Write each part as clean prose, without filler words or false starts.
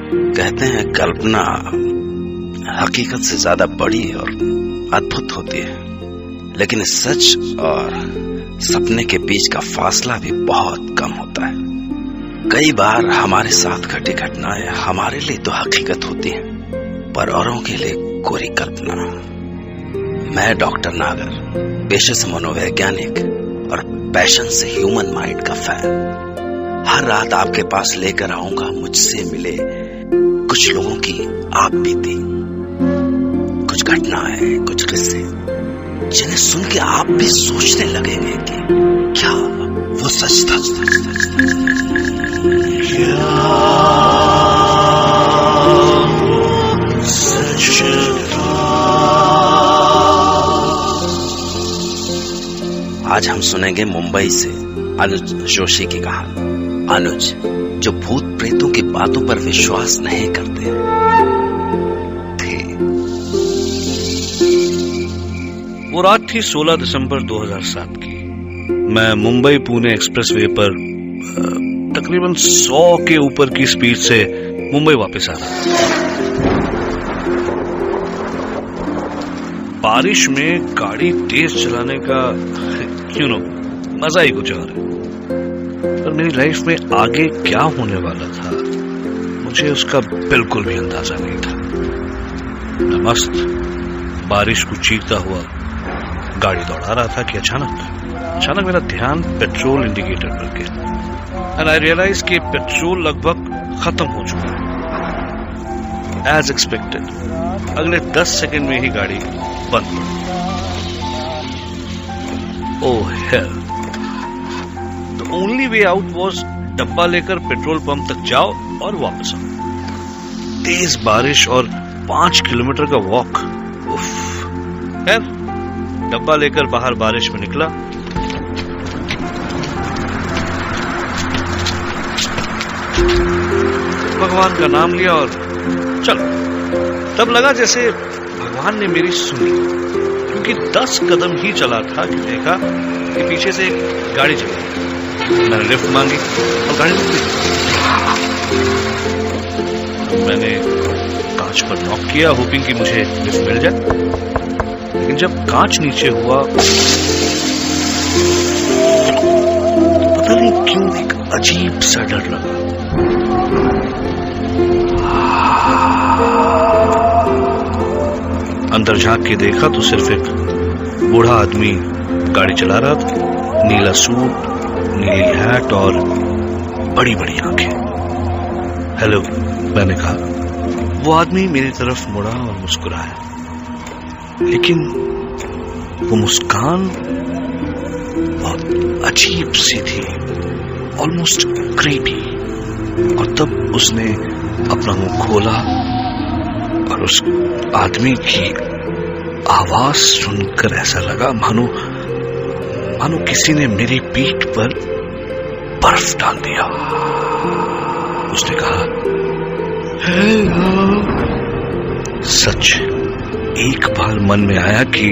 कहते हैं कल्पना हकीकत से ज्यादा बड़ी और अद्भुत होती है, लेकिन सच और सपने के बीच का फासला भी बहुत कम होता है। कई बार हमारे साथ घटी घटनाएं हमारे लिए तो हकीकत होती हैं, पर औरों के लिए कोरी कल्पना। मैं डॉक्टर नागर, पेशे से मनोवैज्ञानिक और पैशन से ह्यूमन माइंड का फैन, हर रात आपके पास लेकर आऊंगा मुझसे मिले कुछ लोगों की आप बीती, कुछ घटनाएं, कुछ किस्से जिन्हें सुन के आप भी सोचने लगेंगे कि क्या वो सच था। आज हम सुनेंगे मुंबई से अनुज जोशी की कहानी। अनुज, जो भूत प्रेतों की बातों पर विश्वास नहीं करते थे। वो रात थी 16 दिसंबर 2007 की। मैं मुंबई पुणे एक्सप्रेसवे पर तकरीबन 100 के ऊपर की स्पीड से मुंबई वापस आ रहा। बारिश में गाड़ी तेज चलाने का मजा ही कुछ और है। पर मेरी लाइफ में आगे क्या होने वाला था मुझे उसका बिल्कुल भी अंदाजा नहीं था। मैं मस्त बारिश को चीरता हुआ गाड़ी दौड़ा रहा था कि अचानक मेरा ध्यान पेट्रोल इंडिकेटर पर गया एंड आई रियलाइज कि पेट्रोल लगभग खत्म हो चुका है। एज एक्सपेक्टेड अगले 10 सेकंड में ही गाड़ी बंद हो गई। Oh hell, the only way out was डब्बा लेकर पेट्रोल पंप तक जाओ और वापस आओ। तेज बारिश और 5 किलोमीटर का वॉक। खैर, डब्बा लेकर बाहर बारिश में निकला। भगवान का नाम लिया और चलो। तब लगा जैसे भगवान ने मेरी सुनी, क्योंकि 10 कदम ही चला था कि देखा कि पीछे से एक गाड़ी चली। मैंने लिफ्ट मांगी और गाड़ी रुक गई। मैंने कांच पर नॉक किया, होपिंग कि मुझे लिफ्ट मिल जाए। लेकिन जब कांच नीचे हुआ, पता नहीं क्यों एक अजीब सा डर लगा। अंदर झांक के देखा तो सिर्फ एक बूढ़ा आदमी गाड़ी चला रहा था। नीला सूट, नीली हैट और बड़ी बड़ी आंखें। हेलो, मैंने कहा। वो आदमी मेरी तरफ मुड़ा और मुस्कुराया, लेकिन वो मुस्कान बहुत अजीब सी थी, ऑलमोस्ट क्रीपी। और तब उसने अपना मुंह खोला और उस आदमी की आवाज सुनकर ऐसा लगा मानो किसी ने मेरी पीठ पर बर्फ डाल दिया। उसने कहा, हेलो। सच एक बार मन में आया कि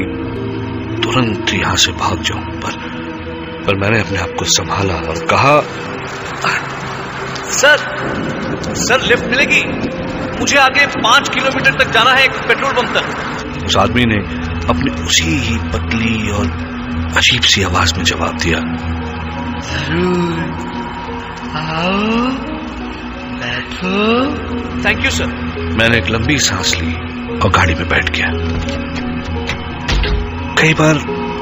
तुरंत यहां से भाग जाऊं, पर मैंने अपने आप को संभाला और कहा, सर लिफ्ट मिलेगी? मुझे आगे 5 किलोमीटर तक जाना है, एक पेट्रोल पंप तक। उस आदमी ने अपनी उसी ही पतली और अजीब सी आवाज में जवाब दिया, थैंक यू सर। मैंने एक लंबी सांस ली और गाड़ी में बैठ गया। कई बार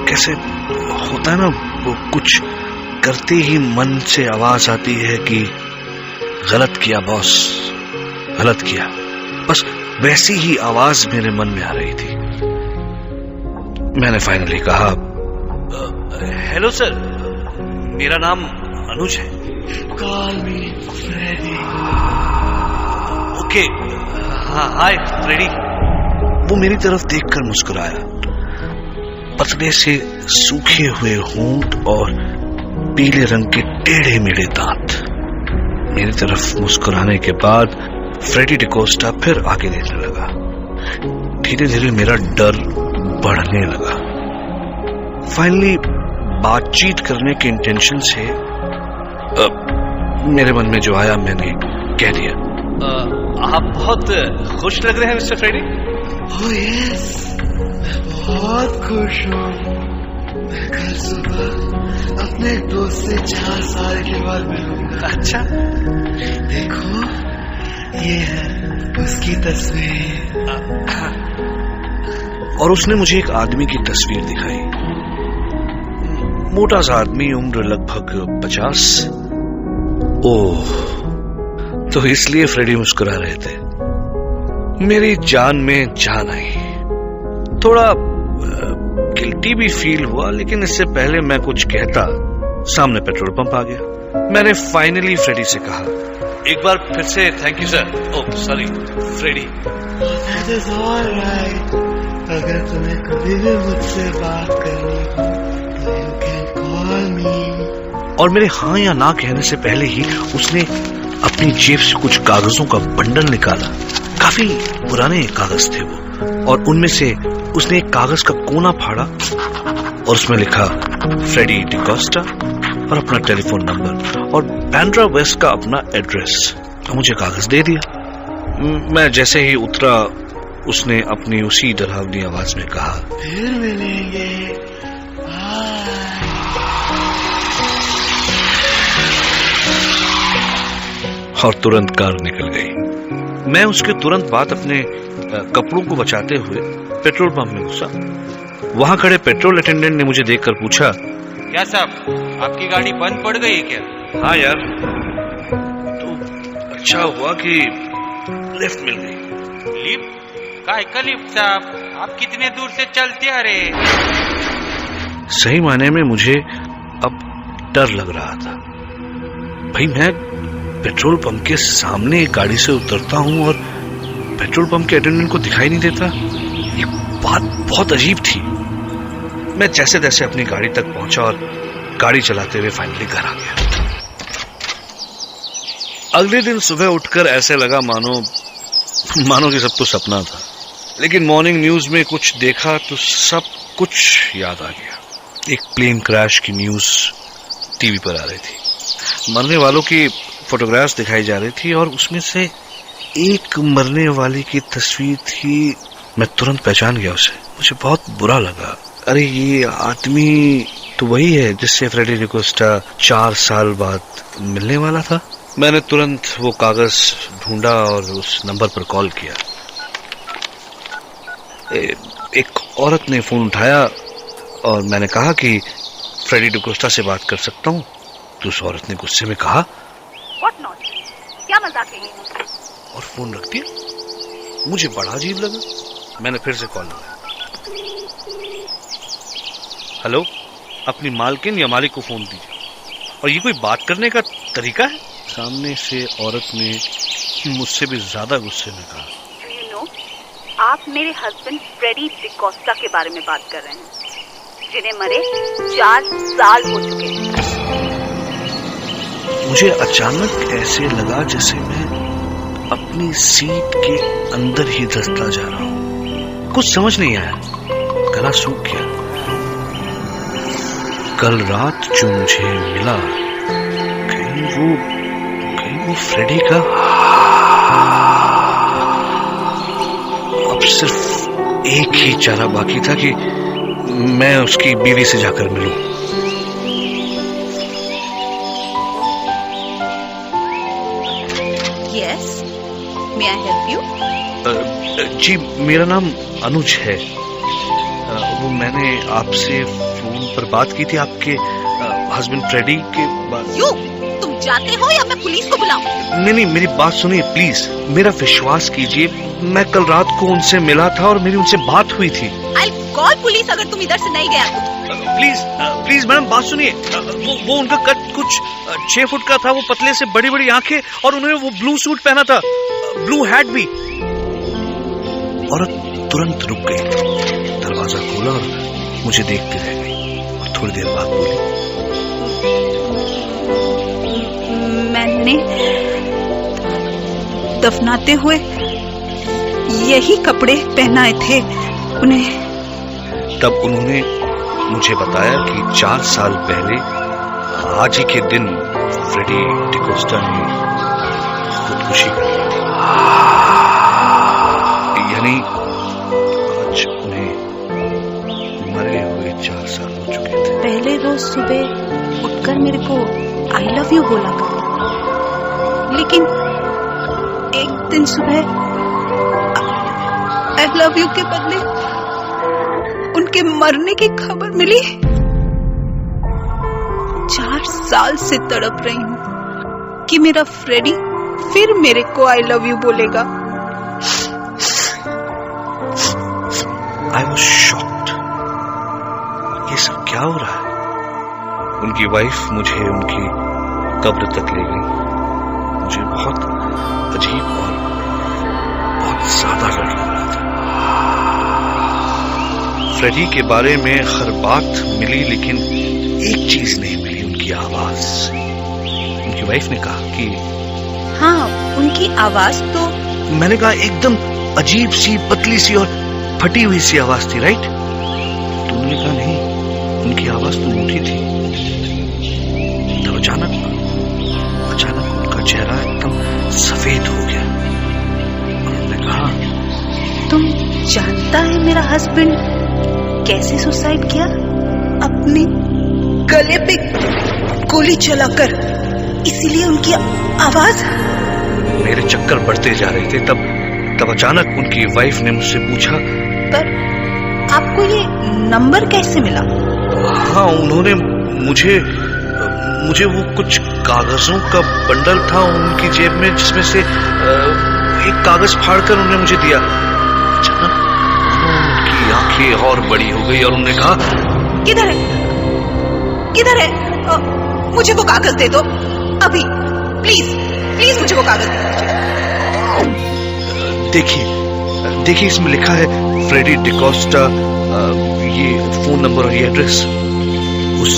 कैसे होता है ना, वो कुछ करते ही मन से आवाज आती है कि गलत किया बॉस, गलत किया। बस वैसी ही आवाज मेरे मन में आ रही थी। मैंने फाइनली कहा, हेलो सर, मेरा नाम अनुज है। कॉल मी फ्रेडी। ओके, हाँ, हाय फ्रेडी। वो मेरी तरफ देखकर मुस्कुराया। पतले से सूखे हुए होंठ और पीले रंग के टेढ़े मेढ़े दांत। मेरी तरफ मुस्कुराने के बाद फ्रेडी डिकोस्टा फिर आगे देखने लगा। धीरे धीरे मेरा डर बढ़ने लगा। फाइनली बातचीत करने के इंटेंशन से मेरे मन में जो आया मैंने कह दिया, आप बहुत खुश लग रहे हैं मिस्टर फ्रेडी। ओह यस, मैं बहुत खुश हूँ। मैं कल सुबह अपने एक दोस्त से 4 साल के बाद मिलूंगा। अच्छा, देखो ये है उसकी तस्वीर। और उसने मुझे एक आदमी की तस्वीर दिखाई। मोटा सा आदमी, उम्र लगभग 50। ओह, तो इसलिए फ्रेडी मुस्कुरा रहे थे। मेरी जान में जान आई। थोड़ा गिल्टी भी फील हुआ, लेकिन इससे पहले मैं कुछ कहता, सामने पेट्रोल पंप आ गया। मैंने फाइनली फ्रेडी से कहा, एक बार फिर से thank you sir. Oh sorry Freddie. That is all right. अगर तुम्हें कभी भी मुझसे बात करनी हो तो you can call me. और मेरे हाँ या ना कहने से पहले ही उसने अपनी जेब से कुछ कागजों का बंडल निकाला। काफी पुराने कागज थे वो, और उनमें से उसने एक कागज का कोना फाड़ा और उसमें लिखा फ्रेडी डिकोस्टा और अपना टेलीफोन नंबर और बैंड्रा वेस्ट का अपना एड्रेस। मुझे कागज दे दिया। मैं जैसे ही उतरा, उसने अपनी उसी डरावनी आवाज में कहा, फिर मिलेंगे। बाय। और तुरंत कार निकल गई। मैं उसके तुरंत बाद अपने कपड़ों को बचाते हुए पेट्रोल पंप में घुसा। वहां खड़े पेट्रोल अटेंडेंट ने मुझे देखकर पूछा, क्या साहब, आपकी गाड़ी बंद पड़ गई है क्या? हाँ यार, तो अच्छा हुआ कि लिफ्ट मिल गई। लिफ्ट? काय का लिफ्ट साहब, आप कितने दूर से चलते आ रहे? सही मायने में मुझे अब डर लग रहा था। भाई, मैं पेट्रोल पंप के सामने एक गाड़ी से उतरता हूँ और पेट्रोल पंप के अटेंडेंट को दिखाई नहीं देता। ये बात बहुत अजीब थी। मैं जैसे तैसे अपनी गाड़ी तक पहुंचा और गाड़ी चलाते हुए फाइनली घर आ गया। अगले दिन सुबह उठकर ऐसे लगा मानो कि सब तो सपना था। लेकिन मॉर्निंग न्यूज में कुछ देखा तो सब कुछ याद आ गया। एक प्लेन क्रैश की न्यूज टीवी पर आ रही थी। मरने वालों की फोटोग्राफ्स दिखाई जा रही थी और उसमें से एक मरने वाली की तस्वीर थी। मैं तुरंत पहचान गया उसे। मुझे बहुत बुरा लगा। अरे, ये आदमी तो वही है जिससे फ्रेडी डिकोस्टा 4 साल बाद मिलने वाला था। मैंने तुरंत वो कागज ढूंढा और उस नंबर पर कॉल किया। एक औरत ने फोन उठाया और मैंने कहा कि फ्रेडी डिकोस्टा से बात कर सकता हूँ। तो उस औरत ने गुस्से में कहा, What not? क्या मजाक है ये? और फोन रख दिया। मुझे बड़ा अजीब लगा। मैंने फिर से कॉल लगाया। हेलो, अपनी मालकिन या मालिक को फोन दीजिए। और ये कोई बात करने का तरीका है? सामने से औरत ने मुझसे भी ज्यादा गुस्से में कहा, You know, आप मेरे हस्बैंड फ्रेडी डिकोस्टा के बारे में बात कर रहे हैं, जिन्हें मरे 4 साल हो चुके हैं। मुझे अचानक ऐसे लगा जैसे मैं अपनी सीट के अंदर ही धंसता जा रहा हूँ। कुछ समझ नहीं आया। गला सूख गया। कल रात जो मुझे मिला, कहीं वो फ्रेडी का। अब सिर्फ एक ही चारा बाकी था कि मैं उसकी बीवी से जाकर मिलूं। Yes, may I help you? जी, मेरा नाम अनुज है। वो मैंने आपसे फोन पर बात की थी आपके हस्बैंड फ्रेडी के बारे। तुम जाते हो या मैं पुलिस को बुलाऊं? नहीं, मेरी बात सुनिए प्लीज। मेरा विश्वास कीजिए, मैं कल रात को उनसे मिला था और मेरी उनसे बात हुई थी। I'll call पुलिस अगर तुम इधर से नहीं गया तो। प्लीज मैडम, बात सुनिए। वो उनका कद कुछ 6 फुट का था। वो पतले से बड़ी बड़ी आंखें और उन्होंने वो ब्लू सूट पहना था, ब्लू हैट भी। औरत तुरंत रुक गई, दरवाजा खोला और मुझे देखते रह गई और थोड़ी देर बाद बोली, मैंने दफनाते हुए यही कपड़े पहनाए थे उन्हें। तब उन्होंने मुझे बताया कि 4 साल पहले आज ही के दिन फ्रेडी डिकोस्टा ने खुदकुशी कर ली थी। यानी आज उन्हें मरे हुए 4 साल हो चुके थे। पहले रोज सुबह उठकर मेरे को आई लव यू बोला करता, लेकिन एक दिन सुबह आई लव यू के बदले उनके मरने की खबर मिली। 4 साल से तड़प रही हूँ कि मेरा फ्रेडी फिर मेरे को आई लव यू बोलेगा। I was shocked. ये सब क्या हो रहा है? उनकी वाइफ मुझे उनकी कब्र तक ले गई। मुझे बहुत अजीब और बहुत ज्यादा डर लग रहा था। फ्रेडी के बारे में हर बात मिली, लेकिन एक चीज नहीं मिली, उनकी आवाज। उनकी वाइफ ने कहा कि हाँ, उनकी आवाज तो मैंने कहा एकदम अजीब सी, पतली सी और फटी हुई सी आवाज थी, राइट? तुमने कहा नहीं, उनकी आवाज तो मोटी थी। तब अचानक उनका चेहरा एकदम सफेद हो गया और उन्होंने कहा, तुम जानता है मेरा हस्बैंड कैसे सुसाइड किया? अपने गले पे गोली चलाकर। इसीलिए उनकी आवाज। मेरे चक्कर बढ़ते जा रहे थे। तब अचानक उनकी वाइफ ने मुझसे पूछा, पर आपको ये नंबर कैसे मिला? हाँ, उन्होंने मुझे वो कुछ कागजों का बंडल था उनकी जेब में, जिसमें से एक कागज फाड़कर उन्होंने मुझे दिया। अचानक उनकी आंखें और बड़ी हो गई और उन्होंने कहा, किधर है? मुझे वो कागज दे दो अभी, प्लीज मुझे वो कागज दे दीजिए। देखिए इसमें लिखा है फ्रेडी डिकोस्टा, ये फोन नंबर और ये एड्रेस। उस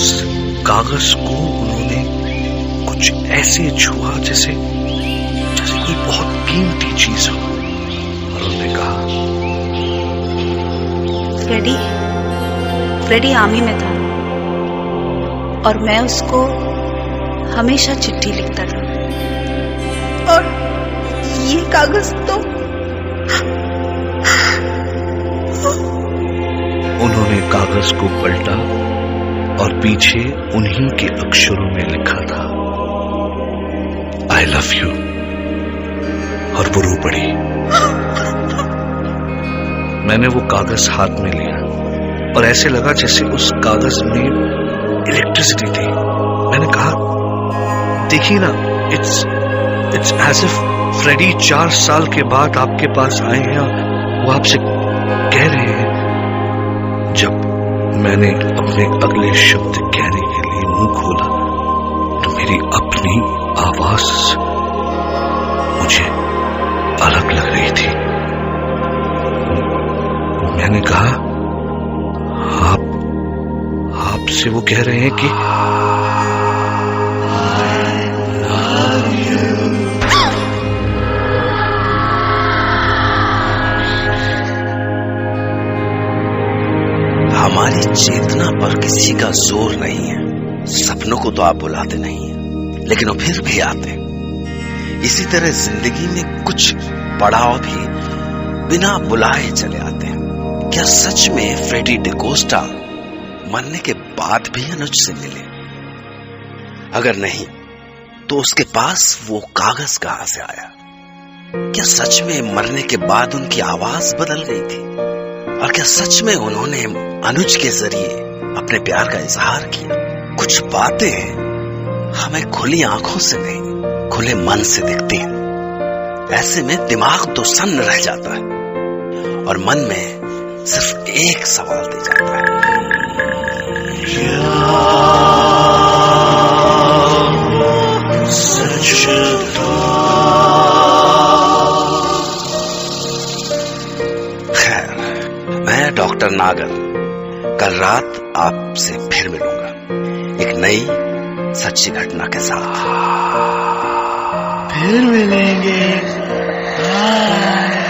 कागज को उन्होंने कुछ ऐसे छुआ जैसे कोई बहुत कीमती चीज हो, और उन्होंने कहा, फ्रेडी आर्मी में था और मैं उसको हमेशा चिट्ठी लिखता था, और ये कागज तो। उन्होंने कागज को पलटा और पीछे उन्हीं के अक्षरों में लिखा था, आई लव यू, और वो रो पड़ी। मैंने वो कागज हाथ में लिया और ऐसे लगा जैसे उस कागज में इलेक्ट्रिसिटी थी। मैंने कहा, देखिए ना, इट्स एज इफ फ्रेडी 4 साल के बाद आपके पास आए हैं और वो आपसे कह रहे हैं। जब मैंने अपने अगले शब्द कहने के लिए मुंह खोला तो मेरी अपनी आवाज मुझे अलग लग रही थी। मैंने कहा, आपसे वो कह रहे हैं कि हमारी चेतना पर किसी का जोर नहीं है। सपनों को तो आप बुलाते नहीं हैं, लेकिन वो फिर भी आते हैं। इसी तरह जिंदगी में कुछ पड़ाव भी बिना बुलाए चले आते हैं। क्या सच में फ्रेडी डिकोस्टा मरने के बाद भी अनुज से मिले? अगर नहीं तो उसके पास वो कागज कहां से आया? क्या सच में मरने के बाद उनकी आवाज बदल गई थी? और क्या सच में उन्होंने अनुज के जरिए अपने प्यार का इजहार किया? कुछ बातें हमें खुली आंखों से नहीं, खुले मन से दिखती हैं। ऐसे में दिमाग तो सन्न रह जाता है और मन में सिर्फ एक सवाल दे जाता है, मैं डॉक्टर नागर कल रात आपसे फिर मिलूंगा एक नई सच्ची घटना के साथ। फिर मिलेंगे। बाय।